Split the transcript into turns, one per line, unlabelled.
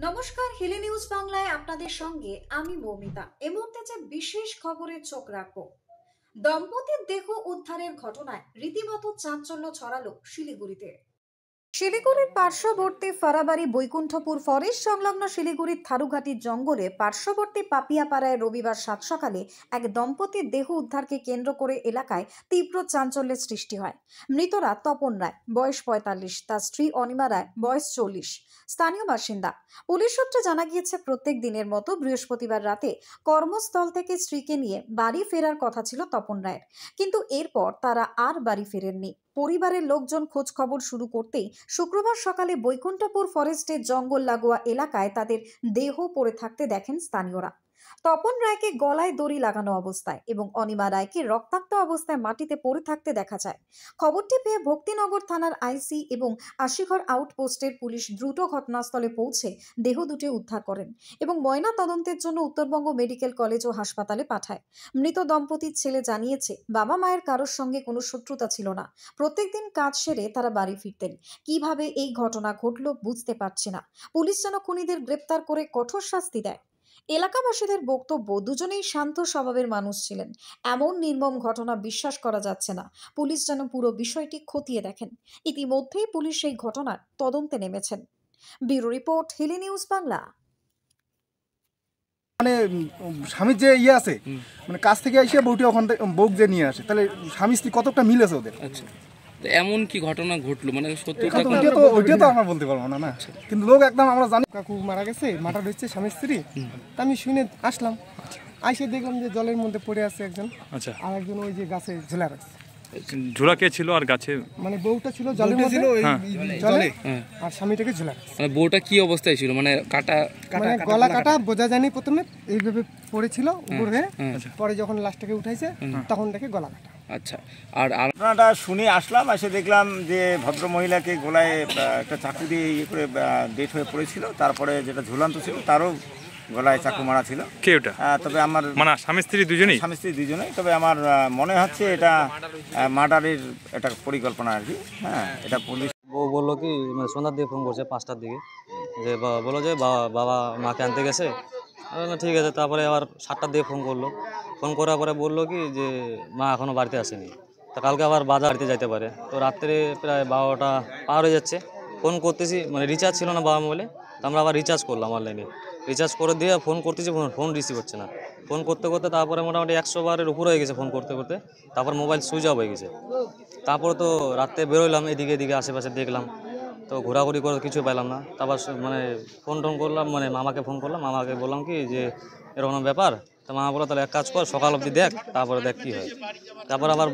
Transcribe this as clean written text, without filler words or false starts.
নমস্কার, হিলি নিউজ বাংলায় আপনাদের সঙ্গে আমি মৌমিতা। এই মুহূর্তে যে বিশেষ খবরে চোখ রাখবো, দম্পতির দেহ উদ্ধারের ঘটনায় রীতিমতো চাঞ্চল্য ছড়ালো শিলিগুড়িতে। শিলিগুড়ির পার্শ্ববর্তী ফারাবাড়ি বৈকুণ্ঠপুর ফরেস্ট সংলগ্ন শিলিগুড়ির থারুঘাটির জঙ্গলে পার্শ্ববর্তী পাপিয়াপাড়ায় রবিবার সাত সকালে এক দম্পতির দেহ উদ্ধারকে কেন্দ্র করে এলাকায় তীব্র চাঞ্চল্যের সৃষ্টি হয়। মৃতরা তপন রায়, বয়স ৪৫, তার স্ত্রী অনিমা রায়, বয়স ৪০, স্থানীয় বাসিন্দা। পুলিশ সূত্রে জানা গিয়েছে, প্রত্যেক দিনের মতো বৃহস্পতিবার রাতে কর্মস্থল থেকে স্ত্রীকে নিয়ে বাড়ি ফেরার কথা ছিল তপন রায়ের, কিন্তু এরপর তারা আর বাড়ি ফেরেননি। পরিবারের লোকজন খোঁজ খবর শুরু করতেই শুক্রবার সকালে বৈকুণ্ঠপুর ফরেস্টের জঙ্গল লাগোয়া এলাকায় তাদের দেহ পড়ে থাকতে দেখেন স্থানীয়রা। তপন রায়কে গলায় দড়ি লাগানো অবস্থায় এবং অনিমা রায়কে রক্তাক্ত অবস্থায় মাটিতে পড়ে থাকতে দেখা যায়। খবরটি পেয়ে ভক্তিনগর থানার আইসি এবং আশিঘর আউটপোস্টের পুলিশ দ্রুত ঘটনাস্থলে পৌঁছে দেহ দুটি উদ্ধার করেন এবং ময়না তদন্তের জন্য উত্তরবঙ্গ মেডিকেল কলেজ ও হাসপাতালে পাঠায়। মৃত দম্পতির ছেলে জানিয়েছে, বাবা মায়ের কারোর সঙ্গে কোনো শত্রুতা ছিল না, প্রত্যেকদিন কাজ সেরে তারা বাড়ি ফিরতেন। কিভাবে এই ঘটনা ঘটল বুঝতে পারছি না। পুলিশ যেন খুনিদের গ্রেপ্তার করে কঠোর শাস্তি দেয়। এলাকাবাসীদের বক্তব্য, দুজনেই শান্ত স্বভাবের মানুষ ছিলেন। এমন নির্মম ঘটনা বিশ্বাস করা যাচ্ছে না। পুলিশ যেন পুরো বিষয়টি খতিয়ে দেখেন। ইতিমধ্যেই পুলিশ এই ঘটনার তদন্তে নেমেছেন। Bureau report, Hili news Bangla.
মানে স্বামীর যে আছে, মানে কাছ থেকে এসে বউটি ওখান থেকে বউক যে নিয়ে আসে, তাহলে স্বামী স্ত্রী কতটা মিল আছে ওদের।
আচ্ছা, এমন কি ঘটনা ঘটলো, মানে
ওইটা তো আমরা বলতে পারবো না, কিন্তু লোক একদম আমরা জানি
কাকু মারা গেছে, মার্ডার হচ্ছে স্বামী স্ত্রী। তা আমি শুনে আসলাম, আইসে দেখলাম যে জলের মধ্যে পড়ে আছে একজন,
আচ্ছা,
আর একজন ওই যে গাছে ঝোলা রাখছে।
ঝোলা কে ছিল আর গাছে?
মানে বউটা ছিল জলের মধ্যে, জলে, আর স্বামীটাকে ঝোলা রাখছে।
মানে বউটা কি অবস্থায় ছিল, মানে কাটা,
মানে গলা কাটা বোঝা যায়নি, প্রথমে এইভাবে পড়েছিল উপরে, পরে যখন লাস্টটাকে উঠাইছে তখন দেখে গলা কাটা।
আচ্ছা, আর
ঘটনাটা শুনে আসলাম, এসে দেখলাম যে ভদ্র মহিলাকে গলায় একটা চাকু দিয়ে ইয়ে করে ডেট হয়ে পড়েছিল। তারপরে যেটা ঝুলন্ত ছিল তারও গলায় চাকু মারা ছিল।
কে ওটা?
তবে আমার
মানে স্বামী স্ত্রী দুজনেই?
স্বামী স্ত্রী দুজনেই। তবে আমার মনে হচ্ছে এটা মার্ডারের একটা পরিকল্পনা আর কি। হ্যাঁ, এটা পুলিশ।
বউ বললো কি, মানে সন্ধ্যার দিকে ফোন করছে, 5টার দিকে, যে বলো যে বাবা মাকে আনতে গেছে। না ঠিক আছে। তারপরে আবার 7টার দিকে ফোন করলো। ফোন করার পরে বললো কি যে মা এখনও বাড়িতে আসেনি, তা কালকে আবার বাজারে যেতে পারে। তো রাত্রে প্রায় 12টা পার হয়ে যাচ্ছে, ফোন করতেছি, মানে রিচার্জ ছিল না বাবা মোবাইলে। তো আমরা আবার রিচার্জ করলাম অনলাইনে, রিচার্জ করে দিয়ে ফোন করতেছি, ফোন রিসিভ হচ্ছে না। ফোন করতে করতে তারপরে মোটামুটি 100 বারের উপর হয়ে গেছে ফোন করতে করতে। তারপর মোবাইল সুইচ অফ হয়ে গেছে। তারপরে তো রাত্রে বেরোলাম, এদিকে এদিকে আশেপাশে দেখলাম, তো ঘোরাঘুরি করে কিছু পেলাম না। তারপর মানে ফোন করলাম, মানে মামাকে ফোন করলাম। মামাকে বললাম কি যে এরকম ব্যাপার। তো মামা বললো তাহলে এক কাজ কর, সকাল অবধি দেখ, তারপরে দেখ কী হয়। তারপর আবার